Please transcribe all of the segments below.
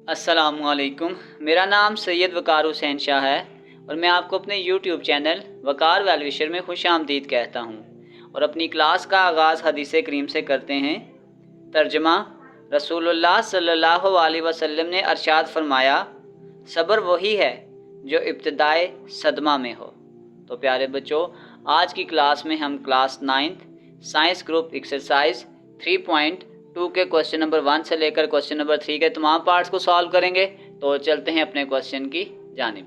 अस्सलामुअलैकुम। मेरा नाम सैयद वकार हुसैन शाह है और मैं आपको अपने यूट्यूब चैनल वकार वेलविशर में खुश आमदीद कहता हूँ। और अपनी क्लास का आगाज़ हदीस करीम से करते हैं। तर्जमा। रसूलुल्लाह सल्लल्लाहु अलैहि वसल्लम ने अरशाद फरमाया, सब्र वही है जो इब्तिदाए सदमा में हो। तो प्यारे बच्चों, आज की क्लास में हम class 9th science group exercise 3.2 के क्वेश्चन नंबर 1 से लेकर क्वेश्चन नंबर 3 के तमाम पार्ट्स को सॉल्व करेंगे। तो चलते हैं अपने क्वेश्चन की जानिब।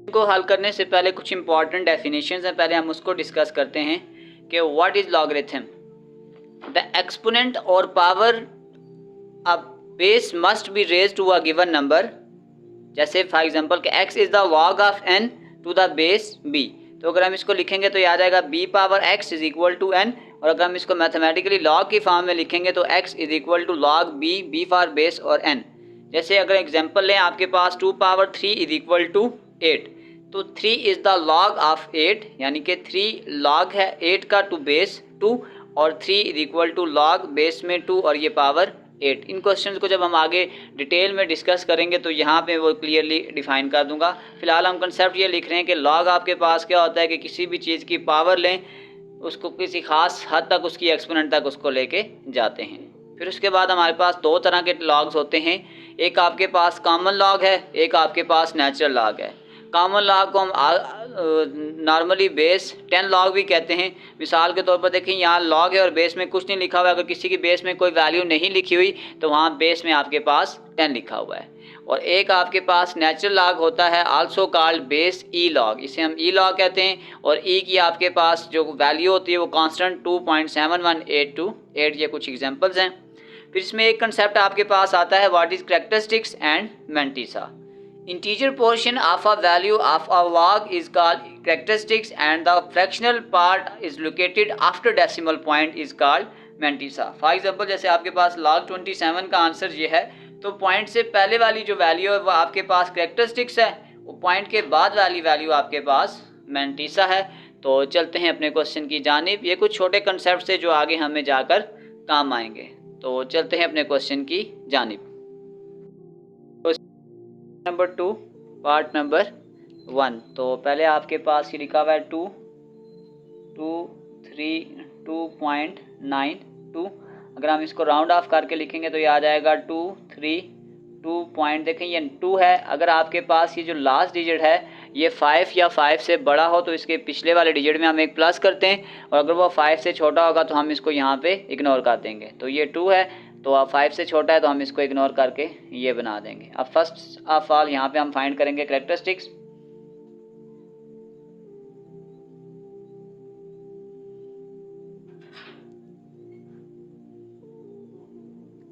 इनको हल करने से पहले कुछ इंपॉर्टेंट डेफिनेशंस हैं, पहले हम उसको डिस्कस करते हैं कि what is logarithm. The exponent और power a base must be raised to a given number. जैसे फॉर एग्जांपल कि x is the log of n to the base b। तो अगर हम इसको लिखेंगे तो याद आएगा b power x is equal to n। और अगर हम इसको मैथमेटिकली log की फॉर्म में लिखेंगे तो x is equal to log b for base और n। जैसे अगर एग्जांपल लें, आपके पास 2 पावर 3 इज इक्वल टू 8। तो 3 इज द log ऑफ 8, यानी कि 3 log है 8 का टू बेस 2, और 3 is equal to log base में 2 और ये पावर 8। इन क्वेश्चंस को जब हम आगे डिटेल में डिस्कस करेंगे तो यहाँ पे वो क्लियरली डिफाइन कर दूंगा। फिलहाल हम कंसेप्ट ये लिख रहे हैं कि लॉग आपके पास क्या होता है कि किसी भी चीज़ की पावर लें, उसको किसी खास हद तक उसकी एक्सपोनेंट तक उसको लेके जाते हैं। फिर उसके बाद हमारे पास दो तरह के लॉग्स होते हैं, एक आपके पास कॉमन लॉग है, एक आपके पास नेचुरल लॉग है। कॉमन लॉग को हम नॉर्मली बेस 10 लॉग भी कहते हैं। मिसाल के तौर पर देखें, यहाँ लॉग है और बेस में कुछ नहीं लिखा हुआ है। अगर किसी की बेस में कोई वैल्यू नहीं लिखी हुई तो वहाँ बेस में आपके पास 10 लिखा हुआ है। और एक आपके पास नेचुरल लॉग होता है, आल्सो कॉल्ड बेस ई लॉग, इसे हम ई लॉग कहते हैं। और ई की आपके पास जो वैल्यू होती है वो कांस्टेंट 2.7182 ये कुछ एग्जांपल्स हैं। फिर इसमें एक कंसेप्ट आपके पास आता है, what is characteristics and mantissa. Integer portion of a value of a log is called characteristics and the fractional part is located after decimal point is called mantissa. For example, जैसे आपके पास log 27 का answer ये है, तो point से पहले वाली जो वैल्यू है वो आपके पास कैरेक्टरिस्टिक्स है, वो पॉइंट के बाद वाली वैल्यू आपके पास मैंटिसा है। तो चलते हैं अपने क्वेश्चन की जानिब। ये कुछ छोटे कंसेप्ट से जो आगे हमें जाकर काम आएंगे। तो चलते हैं अपने क्वेश्चन की जानिब। Number 2 part number 1। तो पहले आपके पास ये लिखा हुआ है 2.92। अगर हम इसको राउंड ऑफ करके लिखेंगे तो ये आ जाएगा 2 पॉइंट, देखें ये 2 है। अगर आपके पास ये जो लास्ट डिजिट है ये 5 या 5 से बड़ा हो तो इसके पिछले वाले डिजिट में हम एक प्लस करते हैं, और अगर वो 5 से छोटा होगा तो हम इसको यहाँ पे इग्नोर कर देंगे। तो ये 2 है, तो अब 5 से छोटा है तो हम इसको इग्नोर करके ये बना देंगे। अब फर्स्ट ऑफ ऑल यहाँ पे हम फाइंड करेंगे कैरेक्टरिस्टिक्स।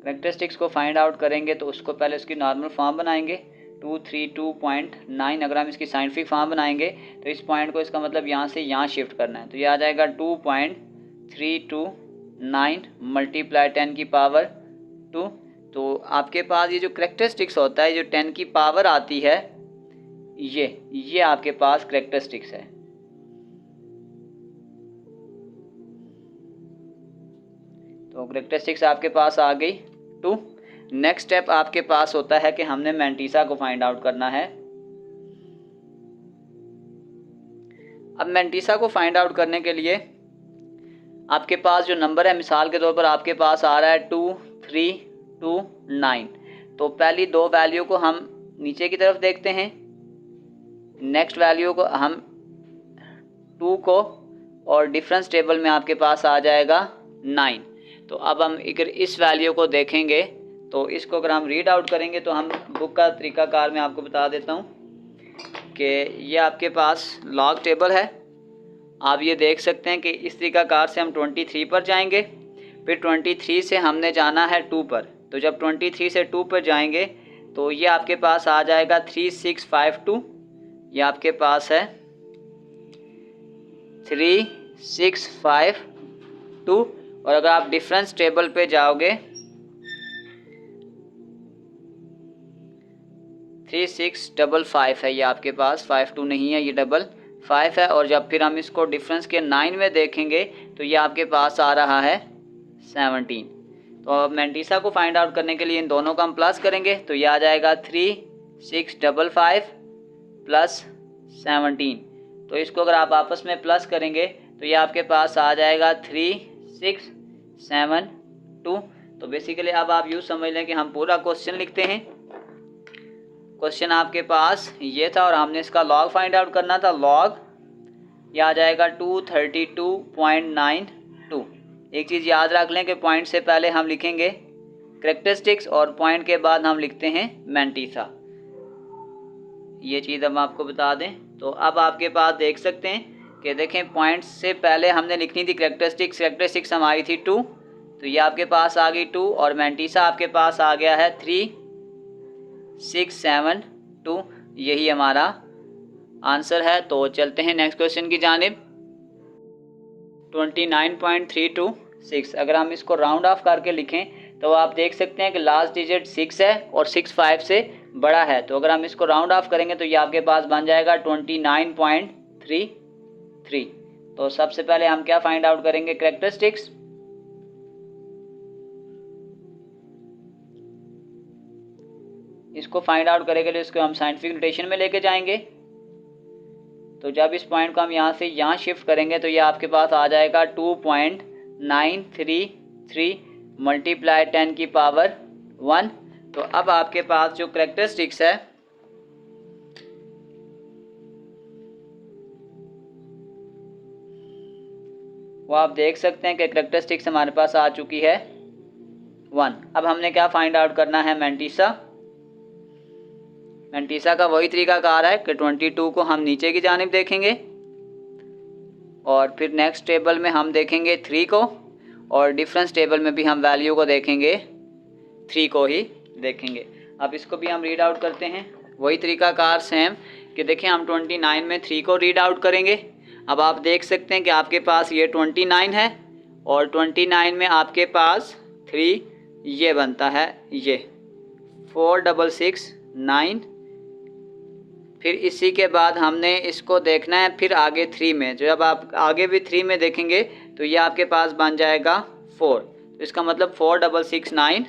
कैरेक्टरिस्टिक्स को फाइंड आउट करेंगे तो उसको पहले उसकी नॉर्मल फॉर्म बनाएंगे 232.9। अगर हम इसकी साइंटिफिक फॉर्म बनाएंगे तो इस पॉइंट को, इसका मतलब यहाँ से यहाँ शिफ्ट करना है, तो ये आ जाएगा 2.329 मल्टीप्लाई 10 की पावर 2। तो आपके पास ये जो कैरेक्टरिस्टिक्स होता है, जो 10 की पावर आती है, ये आपके पास कैरेक्टरिस्टिक्स है। तो कैरेक्टरिस्टिक्स आपके पास आ गई 2। नेक्स्ट स्टेप आपके पास होता है कि हमने मैंटिसा को फाइंड आउट करना है। अब मैंटिसा को फाइंड आउट करने के लिए आपके पास जो नंबर है, मिसाल के तौर पर आपके पास आ रहा है 2329। तो पहली दो वैल्यू को हम नीचे की तरफ देखते हैं, नेक्स्ट वैल्यू को हम 2 को, और डिफरेंस टेबल में आपके पास आ जाएगा 9। तो अब हम अगर इस वैल्यू को देखेंगे तो इसको अगर हम रीड आउट करेंगे तो हम बुक का तरीकाकार मैं आपको बता देता हूँ कि ये आपके पास लॉग टेबल है। आप ये देख सकते हैं कि इस तरीकाकार से हम 23 पर जाएंगे, फिर 23 से हमने जाना है 2 पर। तो जब 23 से 2 पर जाएंगे तो ये आपके पास आ जाएगा 3652। ये आपके पास है 3652। और अगर आप डिफरेंस टेबल पे जाओगे 3655 है, ये आपके पास 52 नहीं है, ये 55 है। और जब फिर हम इसको डिफरेंस के 9 में देखेंगे तो ये आपके पास आ रहा है 17। तो अब मैंटीसा को फाइंड आउट करने के लिए इन दोनों का हम प्लस करेंगे, तो ये आ जाएगा 3655 प्लस 17। तो इसको अगर आप आपस में प्लस करेंगे तो ये आपके पास आ जाएगा 3672। तो बेसिकली अब आप यूँ समझ लें कि हम पूरा क्वेश्चन लिखते हैं। क्वेश्चन आपके पास ये था और हमने इसका लॉग फाइंड आउट करना था। लॉग ये आ जाएगा 232.92। एक चीज़ याद रख लें कि पॉइंट से पहले हम लिखेंगे कैरेक्टरिस्टिक्स और पॉइंट के बाद हम लिखते हैं मैंटीसा। ये चीज़ हम आपको बता दें। तो अब आपके पास देख सकते हैं कि देखें पॉइंट से पहले हमने लिखनी थी कैरेक्टरिस्टिक्स। कैरेक्टरिस्टिक्स हमारी थी 2, तो ये आपके पास आ गई 2 और मैंटीसा आपके पास आ गया है 3672। यही हमारा आंसर है। तो चलते हैं नेक्स्ट क्वेश्चन की जानिब। 29.326 अगर हम इसको राउंड ऑफ करके लिखें तो आप देख सकते हैं कि लास्ट डिजिट 6 है और 6 5 से बड़ा है। तो अगर हम इसको राउंड ऑफ करेंगे तो ये आपके पास बन जाएगा 29.33। तो सबसे पहले हम क्या फाइंड आउट करेंगे, कैरेक्टरिस्टिक्स। इसको फाइंड आउट करने के लिए इसको हम साइंटिफिक नोटेशन में लेके जाएंगे। तो जब इस पॉइंट को हम यहाँ से यहाँ शिफ्ट करेंगे तो ये आपके पास आ जाएगा 2.933 मल्टीप्लाई 10 की पावर 1। तो अब आपके पास जो कैरेक्टरिस्टिक्स है वो आप देख सकते हैं कि कैरेक्टरिस्टिक्स हमारे पास आ चुकी है 1। अब हमने क्या फाइंड आउट करना है, मैंटीसा। मैंटीसा का वही तरीकाकार है कि 22 को हम नीचे की जानिब देखेंगे और फिर नेक्स्ट टेबल में हम देखेंगे 3 को और डिफरेंस टेबल में भी हम वैल्यू को देखेंगे 3 को ही देखेंगे। अब इसको भी हम रीड आउट करते हैं वही तरीकाकार सेम कि देखें हम 29 में 3 को रीड आउट करेंगे। अब आप देख सकते हैं कि आपके पास ये 29 है और 29 में आपके पास 3 ये बनता है, ये 4669। फिर इसी के बाद हमने इसको देखना है फिर आगे 3 में। जब आप आगे भी 3 में देखेंगे तो ये आपके पास बन जाएगा 4। तो इसका मतलब 4669।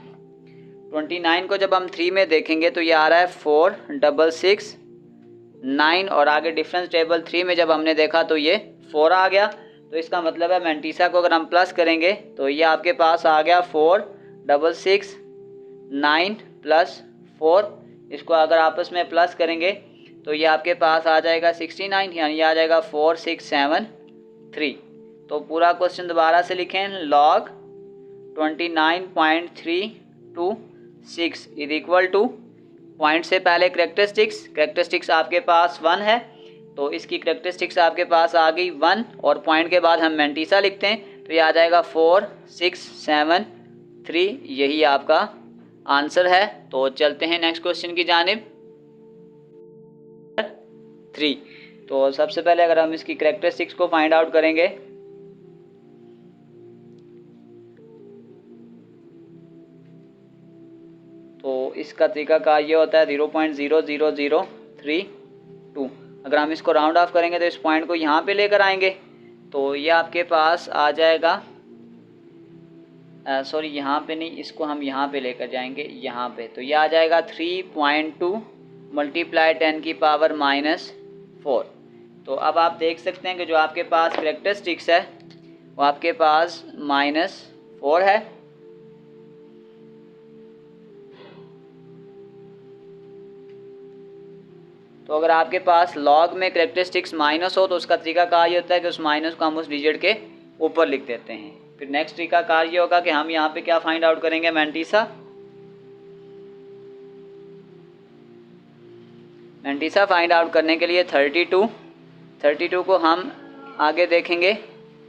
29 को जब हम 3 में देखेंगे तो ये आ रहा है 4669 और आगे डिफरेंस टेबल 3 में जब हमने देखा तो ये 4 आ गया। तो इसका मतलब है मैंटीसा को अगर हम प्लस करेंगे तो ये आपके पास आ गया 4669 प्लस 4। इसको अगर आपस में प्लस करेंगे तो ये आपके पास आ जाएगा 69, यानी ये आ जाएगा 4673। तो पूरा क्वेश्चन दोबारा से लिखें, log 29.326 is equal two point से पहले कैरेक्टरिस्टिक्स आपके पास 1 है तो इसकी कैरेक्टरिस्टिक्स आपके पास आ गई 1 और पॉइंट के बाद हम मैंटीसा लिखते हैं तो ये आ जाएगा 4673। यही आपका आंसर है। तो चलते हैं नेक्स्ट क्वेश्चन की जानिब 3। तो सबसे पहले अगर हम इसकी कैरेक्टरिस्टिक्स को फाइंड आउट करेंगे तो इसका तरीकाकार ये होता है 0.00032। अगर हम इसको राउंड ऑफ करेंगे तो इस पॉइंट को यहाँ पे लेकर आएंगे तो ये आपके पास आ जाएगा सॉरी यहाँ पे नहीं, इसको हम यहाँ पे लेकर जाएंगे यहाँ पे। तो ये आ जाएगा 3.2 मल्टीप्लाई 10 की पावर -4। तो अब आप देख सकते हैं कि जो आपके पास कैरेक्टरिस्टिक्स है वो आपके पास -4 है। तो अगर आपके पास लॉग में कैरेक्टरिस्टिक्स माइनस हो तो उसका तरीकाकार ये होता है कि उस माइनस को हम उस डिजिट के ऊपर लिख देते हैं। फिर नेक्स्ट तरीकाकार ये होगा कि हम यहाँ पे क्या फाइंड आउट करेंगे, मैंटीसा फाइंड आउट करने के लिए 32 को हम आगे देखेंगे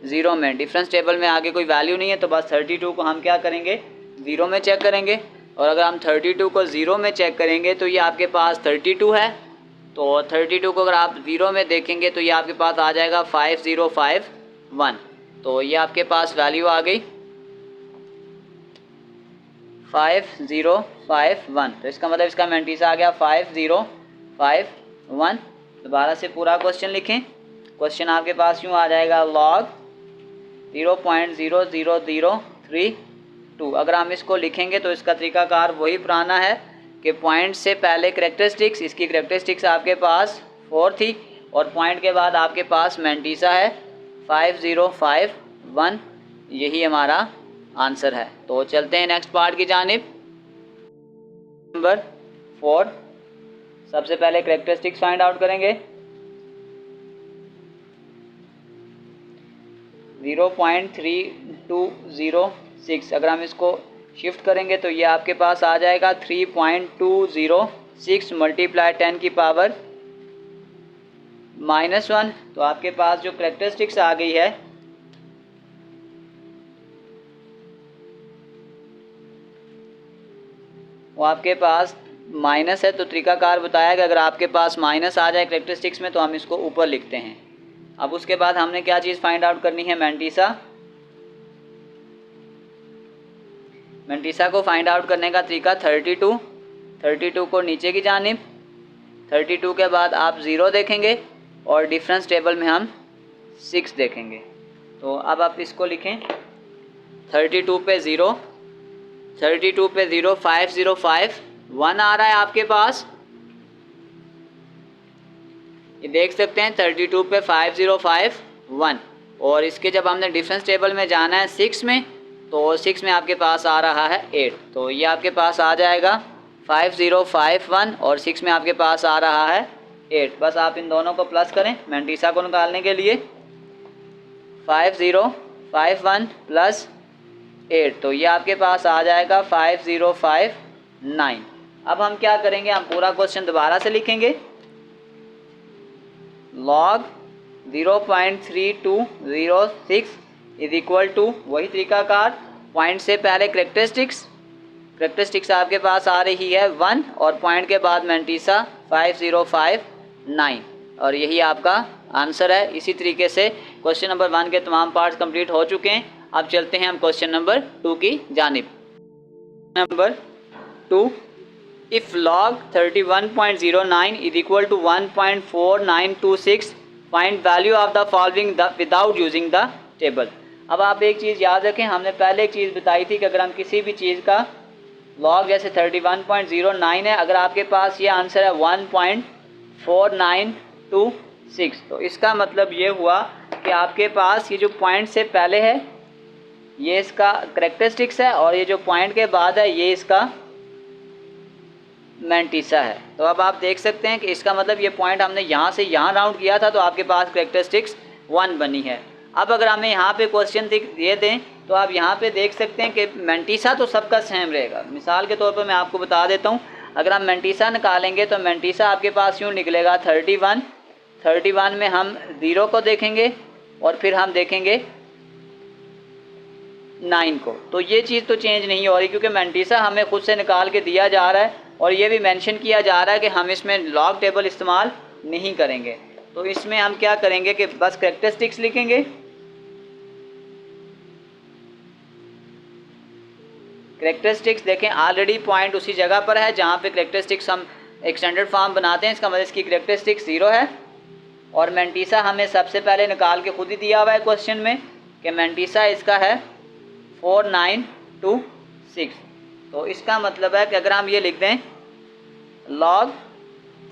0 में। डिफरेंस टेबल में आगे कोई वैल्यू नहीं है तो बस 32 को हम क्या करेंगे, 0 में चेक करेंगे। और अगर हम 32 को 0 में चेक करेंगे तो ये आपके पास 32 है। तो 32 को अगर आप 0 में देखेंगे तो ये आपके पास आ जाएगा 5051। तो ये आपके पास वैल्यू आ गई 5051। तो इसका मतलब इसका मैंटीसा आ गया 5051। दोबारा से पूरा क्वेश्चन लिखें। क्वेश्चन आपके पास यूँ आ जाएगा, लॉग 0.0003 टू। अगर हम इसको लिखेंगे तो इसका तरीकाकार वही पुराना है कि पॉइंट से पहले करेक्टरिस्टिक्स, इसकी करेक्टरिस्टिक्स आपके पास 4 थी और पॉइंट के बाद आपके पास मैंटीसा है 5051। यही हमारा आंसर है। तो चलते हैं नेक्स्ट पार्ट की जानिब। नंबर 4, सबसे पहले करेक्टरिस्टिक्स फाइंड आउट करेंगे। 0.3206 अगर हम इसको शिफ्ट करेंगे तो ये आपके पास आ जाएगा 3.206 मल्टीप्लाई 10 की पावर -1। तो आपके पास जो करेक्टरिस्टिक्स आ गई है वो आपके पास माइनस है। तो तरीकाकार बताया कि अगर आपके पास माइनस आ जाए करेक्टरिस्टिक्स में तो हम इसको ऊपर लिखते हैं। अब उसके बाद हमने क्या चीज़ फाइंड आउट करनी है, मैंटीसा। मैंटीसा को फाइंड आउट करने का तरीका 32 को नीचे की जानिब, 32 के बाद आप 0 देखेंगे और डिफरेंस टेबल में हम 6 देखेंगे। तो अब आप इसको लिखें 32 पे 0, 32 पे 0 505 1 आ रहा है आपके पास, ये देख सकते हैं 32 पे 505 1। और इसके जब हमने डिफरेंस टेबल में जाना है 6 में, तो 6 में आपके पास आ रहा है 8। तो ये आपके पास आ जाएगा 5051 और 6 में आपके पास आ रहा है 8। बस आप इन दोनों को प्लस करें मैंटीसा को निकालने के लिए। 5051 प्लस 8 तो ये आपके पास आ जाएगा 5059। अब हम क्या करेंगे, हम पूरा क्वेश्चन दोबारा से लिखेंगे। log 0.3206 इज इक्वल टू, वही तरीकाकार, पॉइंट से पहले करेक्टरिस्टिक्स आपके पास आ रही है 1 और पॉइंट के बाद मैंटीसा 5059 और यही आपका आंसर है। इसी तरीके से क्वेश्चन नंबर 1 के तमाम पार्ट्स कंप्लीट हो चुके हैं। अब चलते हैं हम क्वेश्चन नंबर 2 की जानिब। Number 2, if log 31.09 is equal to 1.4926 find value of the following without using the table. अब आप एक चीज़ याद रखें, हमने पहले एक चीज़ बताई थी कि अगर हम किसी भी चीज़ का log जैसे 31.09 है, अगर आपके पास ये आंसर है 1.4926 तो इसका मतलब ये हुआ कि आपके पास ये जो पॉइंट से पहले है ये इसका करेक्टरिस्टिक्स है और ये जो पॉइंट के बाद है ये इसका मैंटीसा है। तो अब आप देख सकते हैं कि इसका मतलब ये पॉइंट हमने यहाँ से यहाँ राउंड किया था तो आपके पास करेक्टरिस्टिक्स 1 बनी है। अब अगर हमें यहाँ पे क्वेश्चन दे दें तो आप यहाँ पे देख सकते हैं कि मैंटीसा तो सबका सेम रहेगा। मिसाल के तौर पर मैं आपको बता देता हूँ, अगर हम मैंटीसा निकालेंगे तो मैंटीसा आपके पास यूँ निकलेगा 31 में हम 0 को देखेंगे और फिर हम देखेंगे 9 को। तो ये चीज़ तो चेंज नहीं हो रही क्योंकि मैंटीसा हमें खुद से निकाल के दिया जा रहा है और ये भी मेंशन किया जा रहा है कि हम इसमें लॉग टेबल इस्तेमाल नहीं करेंगे। तो इसमें हम क्या करेंगे कि बस करेक्टरिस्टिक्स लिखेंगे। करेक्टरिस्टिक्स देखें ऑलरेडी पॉइंट उसी जगह पर है जहाँ पे करेक्टरिस्टिक्स हम एक्सटेंडेड फॉर्म बनाते हैं। इसका मतलब इसकी करेक्टरिस्टिक्स 0 है और मैंटीसा हमें सबसे पहले निकाल के खुद ही दिया हुआ है क्वेश्चन में कि मैंटीसा इसका है 4926। तो इसका मतलब है कि अगर हम ये लिख दें log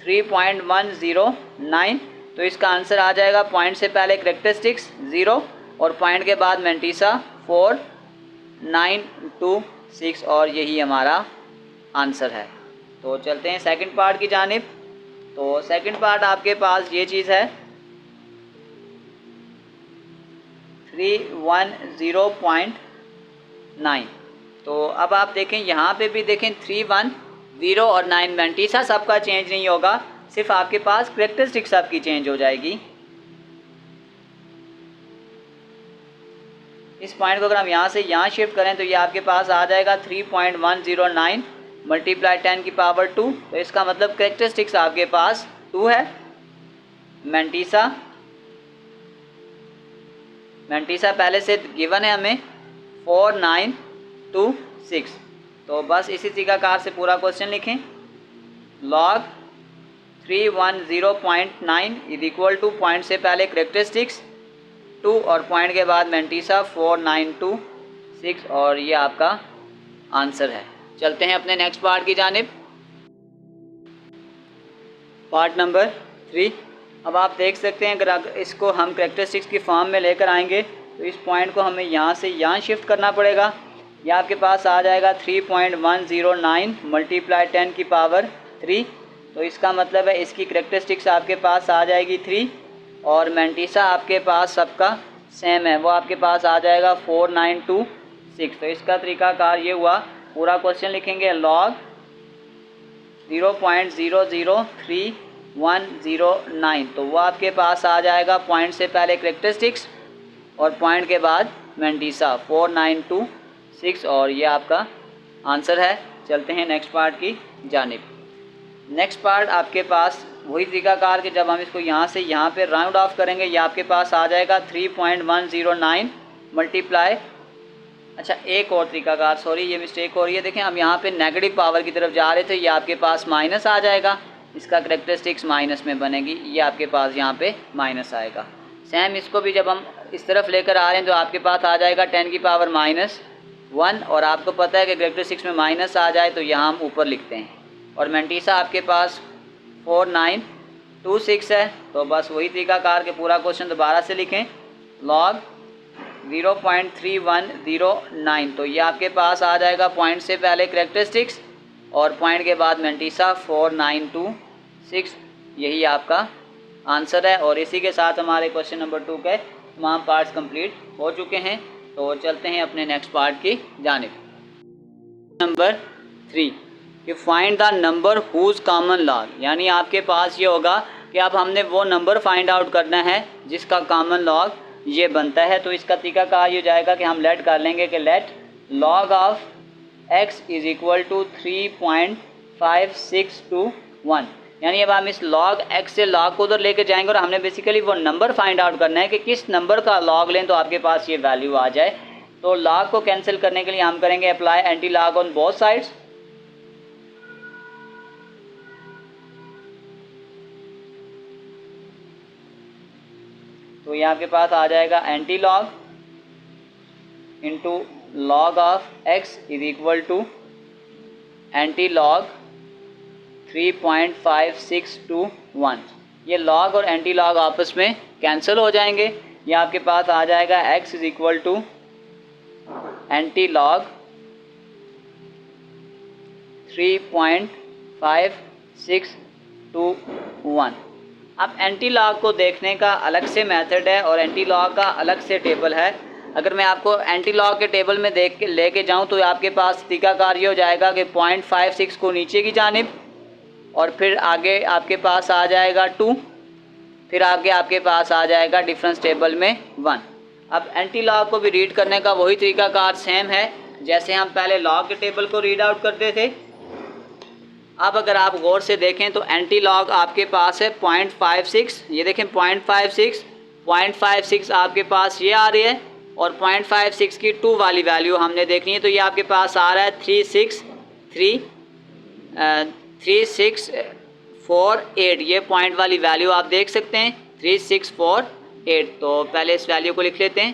3.109 तो इसका आंसर आ जाएगा पॉइंट से पहले करेक्टरिस्टिक्स 0 और पॉइंट के बाद मैंटीसा 4926 और यही हमारा आंसर है। तो चलते हैं सेकंड पार्ट की जानिब। तो सेकंड पार्ट आपके पास ये चीज़ है 310.9। तो अब आप देखें यहाँ पे भी देखें 310 और 9 मैंटीसा सबका चेंज नहीं होगा, सिर्फ आपके पास करेक्टरिस्टिक्स सबकी चेंज हो जाएगी। इस पॉइंट को अगर हम यहाँ से यहाँ शिफ्ट करें तो ये आपके पास आ जाएगा 3.109 मल्टीप्लाई 10 की पावर 2। तो इसका मतलब करेक्टरिस्टिक्स आपके पास 2 है। मैंटीसा पहले से गिवन है हमें 4926। तो बस इसी तरीकाकार से पूरा क्वेश्चन लिखें। log 310.9 is equal two point से पहले करेक्टरिस्टिक्स 2 और पॉइंट के बाद मैंटीसा 4926 और ये आपका आंसर है। चलते हैं अपने नेक्स्ट पार्ट की जानिब। Part number 3। अब आप देख सकते हैं अगर इसको हम कैरेक्टरिस्टिक्स की फॉर्म में लेकर आएंगे तो इस पॉइंट को हमें यहाँ से यहाँ शिफ्ट करना पड़ेगा। यह आपके पास आ जाएगा 3.109 मल्टीप्लाई 10 की पावर 3। तो इसका मतलब है इसकी कैरेक्टरिस्टिक्स आपके पास आ जाएगी 3 और मैंटीसा आपके पास सबका सेम है, वो आपके पास आ जाएगा 4926। तो इसका तरीकाकार ये हुआ, पूरा क्वेश्चन लिखेंगे लॉग 0.003109, तो वो आपके पास आ जाएगा पॉइंट से पहले कैरेक्टरिस्टिक्स और पॉइंट के बाद मैंटीसा 4926 और ये आपका आंसर है। चलते हैं नेक्स्ट पार्ट की जानिब। नेक्स्ट पार्ट आपके पास वही तरीकाकार कि जब हम इसको यहाँ से यहाँ पे राउंड ऑफ करेंगे, ये आपके पास आ जाएगा 3.109 मल्टीप्लाई, अच्छा एक और तरीकाकार, सॉरी ये मिस्टेक हो रही है, देखें हम यहाँ पे नेगेटिव पावर की तरफ जा रहे थे, ये आपके पास माइनस आ जाएगा, इसका कैरेक्टरिस्टिक्स माइनस में बनेगी, ये आपके पास यहाँ पे माइनस आएगा। सेम इसको भी जब हम इस तरफ लेकर आ रहे हैं तो आपके पास आ जाएगा 10 की पावर -1 और आपको पता है कि कैरेक्टरिस्टिक्स में माइनस आ जाए तो यहाँ हम ऊपर लिखते हैं। और मैंटीसा आपके पास 4926 है, तो बस वही तरीकाकार के पूरा क्वेश्चन दोबारा से लिखें लॉग 0.3109, तो ये आपके पास आ जाएगा पॉइंट से पहले कैरेक्टरिस्टिक्स और पॉइंट के बाद मैंटीसा 4926, यही आपका आंसर है। और इसी के साथ हमारे क्वेश्चन नंबर 2 के तमाम पार्ट्स कंप्लीट हो चुके हैं। तो चलते हैं अपने नेक्स्ट पार्ट की जानिब। नंबर 3 कि find the number whose common log, यानी आपके पास ये होगा कि अब हमने वो नंबर फाइंड आउट करना है जिसका कॉमन लॉग ये बनता है। तो इसका तरीकाकार ये हो जाएगा कि हम लेट कर लेंगे कि let log of x is equal to 3.5621, यानी अब हम इस लॉग x से लॉग को उधर लेके जाएंगे और हमने बेसिकली वो नंबर फाइंड आउट करना है कि किस नंबर का लॉग लें तो आपके पास ये वैल्यू आ जाए। तो लॉग को कैंसिल करने के लिए हम करेंगे apply anti log on both sides. तो ये आपके पास आ जाएगा anti log into log of x is equal to anti log 3.5621। ये लॉग और एंटी लॉग आपस में कैंसिल हो जाएंगे। ये आपके पास आ जाएगा x is equal to anti log 3.5621। अब एंटी लॉग को देखने का अलग से मेथड है और एंटी लॉग का अलग से टेबल है। अगर मैं आपको एंटी लॉग के टेबल में देख के लेके जाऊं तो आपके पास तरीकाकार ये हो जाएगा कि 0.56 को नीचे की जानिब और फिर आगे आपके पास आ जाएगा 2, फिर आगे आपके पास आ जाएगा डिफरेंस टेबल में 1। अब एंटी लॉग को भी रीड करने का वही तरीकाकार सेम है जैसे हम पहले लॉग के टेबल को रीड आउट करते थे। अब अगर आप गौर से देखें तो एंटी लॉग आपके पास है 0.56, ये देखें 0.56 आपके पास ये आ रही है और 0.56 की 2 वाली वैल्यू हमने देखनी है, तो ये आपके पास आ रहा है 3648। ये पॉइंट वाली वैल्यू आप देख सकते हैं 3648। तो पहले इस वैल्यू को लिख लेते हैं।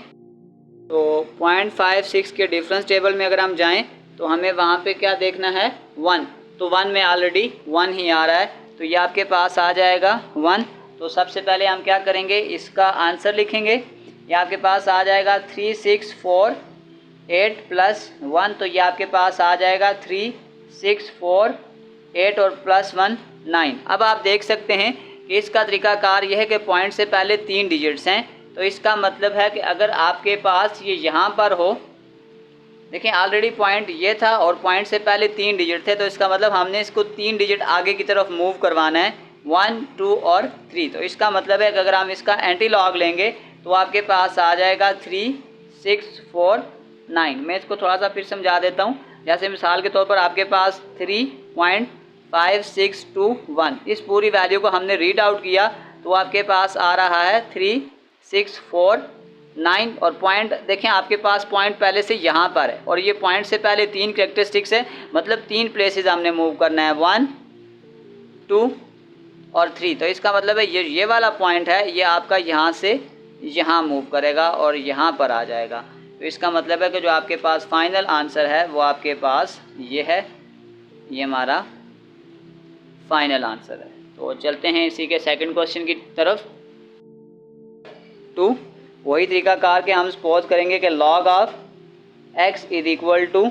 तो 0.56 के डिफरेंस टेबल में अगर हम जाएं तो हमें वहाँ पे क्या देखना है 1, तो 1 में ऑलरेडी 1 ही आ रहा है, तो ये आपके पास आ जाएगा 1। तो सबसे पहले हम क्या करेंगे, इसका आंसर लिखेंगे। ये आपके पास आ जाएगा 3648 प्लस 1, तो ये आपके पास आ जाएगा 3648 और प्लस 1 9। अब आप देख सकते हैं कि इसका तरीकाकार यह है कि पॉइंट से पहले 3 डिजिट्स हैं, तो इसका मतलब है कि अगर आपके पास ये यहाँ पर हो, देखें ऑलरेडी पॉइंट ये था और पॉइंट से पहले 3 डिजिट थे, तो इसका मतलब हमने इसको 3 डिजिट आगे की तरफ मूव करवाना है 1 2 और 3। तो इसका मतलब है कि अगर हम इसका एंटी लॉग लेंगे तो आपके पास आ जाएगा 3649। मैं इसको थोड़ा सा फिर समझा देता हूँ। जैसे मिसाल के तौर पर आपके पास 3.5621, इस पूरी वैल्यू को हमने रीड आउट किया तो आपके पास आ रहा है 3649 और पॉइंट देखें आपके पास पॉइंट पहले से यहाँ पर है और ये पॉइंट से पहले 3 कैरेक्टरिस्टिक्स है, मतलब 3 प्लेसेस हमने मूव करना है 1 2 और 3। तो इसका मतलब है ये वाला पॉइंट है, ये आपका यहाँ से यहाँ मूव करेगा और यहाँ पर आ जाएगा। तो इसका मतलब है कि जो आपके पास फाइनल आंसर है वो आपके पास ये है, ये हमारा फाइनल आंसर है। तो चलते हैं इसी के सेकंड क्वेश्चन की तरफ। 2 वही तरीकाकार के हम सपोज करेंगे कि log of x is equal to,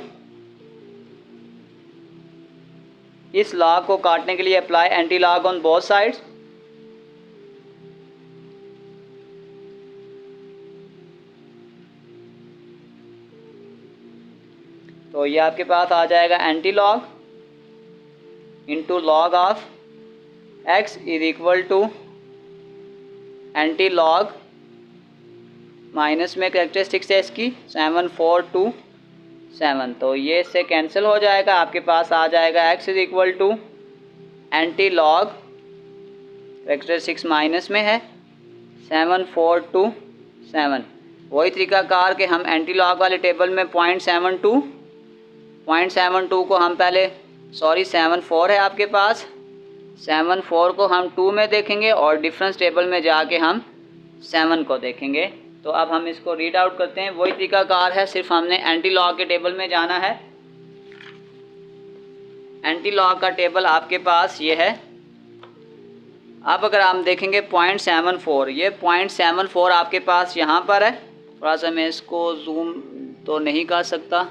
इस लॉग को काटने के लिए apply anti log on both sides. तो ये आपके पास आ जाएगा anti log into log of x is equal to anti log minus में कैरेक्टरिस्टिक्स है इसकी 7427, तो ये इससे कैंसिल हो जाएगा। आपके पास आ जाएगा x is equal to anti log, characteristics minus में है 7427। वही तरीकाकार के हम एंटी लॉग वाले टेबल में 0.72 को हम पहले 74 है आपके पास, 74 को हम 2 में देखेंगे और डिफरेंस टेबल में जाके हम 7 को देखेंगे। तो अब हम इसको रीड आउट करते हैं। वही तरीकाकार है, सिर्फ हमने एंटी लॉग के टेबल में जाना है। एंटी लॉग का टेबल आपके पास ये है। अब अगर हम देखेंगे 0.74, ये 0.74 आपके पास यहाँ पर है। थोड़ा सा मैं इसको जूम तो नहीं कर सकता,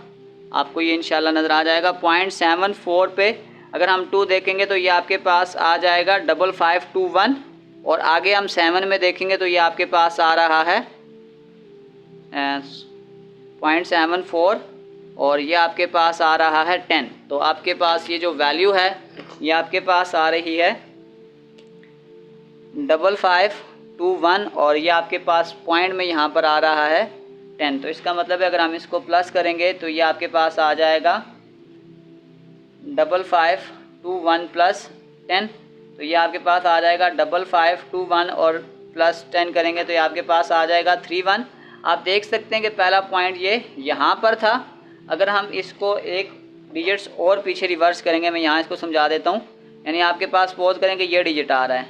आपको ये इंशाल्लाह नज़र आ जाएगा। 0.74 पे अगर हम 2 देखेंगे तो ये आपके पास आ जाएगा 5521, और आगे हम 7 में देखेंगे तो ये आपके पास आ रहा है 0.74, और ये आपके पास आ रहा है 10। तो आपके पास ये जो वैल्यू है ये आपके पास आ रही है 5521, और ये आपके पास पॉइंट में यहाँ पर आ रहा है 10। तो इसका मतलब है अगर हम इसको प्लस करेंगे तो ये आपके पास आ जाएगा 5521 प्लस 10, तो ये आपके पास आ जाएगा 5521 और प्लस 10 करेंगे तो ये आपके पास आ जाएगा 31। आप देख सकते हैं कि पहला पॉइंट ये यहाँ पर था। अगर हम इसको एक डिजिट्स और पीछे रिवर्स करेंगे, मैं यहाँ इसको समझा देता हूँ। यानी आपके पास सपोज करें कि ये डिजिट आ रहा है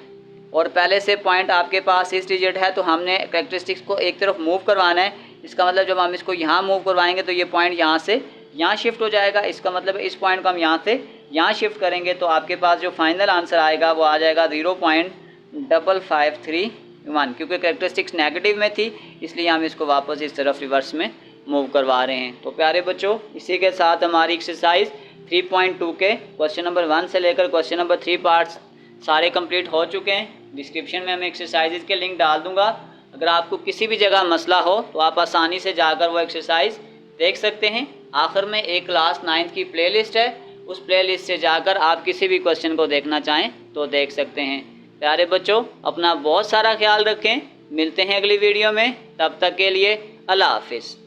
और पहले से पॉइंट आपके पास इस डिजिट है, तो हमने कैरेक्टरिस्टिक्स को एक तरफ मूव करवाना है। इसका मतलब जब हम इसको यहाँ मूव करवाएंगे तो ये पॉइंट यहाँ से यहाँ शिफ्ट हो जाएगा। इसका मतलब इस पॉइंट को हम यहाँ से यहाँ शिफ्ट करेंगे तो आपके पास जो फाइनल आंसर आएगा वो आ जाएगा 0.5531, क्योंकि कैरेक्टरिस्टिक्स नेगेटिव में थी इसलिए हम इसको वापस इस तरफ रिवर्स में मूव करवा रहे हैं। तो प्यारे बच्चों, इसी के साथ हमारी एक्सरसाइज 3.2 के क्वेश्चन नंबर 1 से लेकर क्वेश्चन नंबर 3 पार्ट्स सारे कंप्लीट हो चुके हैं। डिस्क्रिप्शन में मैं एक्सरसाइजेज के लिंक डाल दूंगा। अगर आपको किसी भी जगह मसला हो तो आप आसानी से जाकर वो एक्सरसाइज देख सकते हैं। आखिर में एक क्लास 9th की प्लेलिस्ट है, उस प्लेलिस्ट से जाकर आप किसी भी क्वेश्चन को देखना चाहें तो देख सकते हैं। प्यारे बच्चों, अपना बहुत सारा ख्याल रखें। मिलते हैं अगली वीडियो में, तब तक के लिए अल्लाह हाफिज़।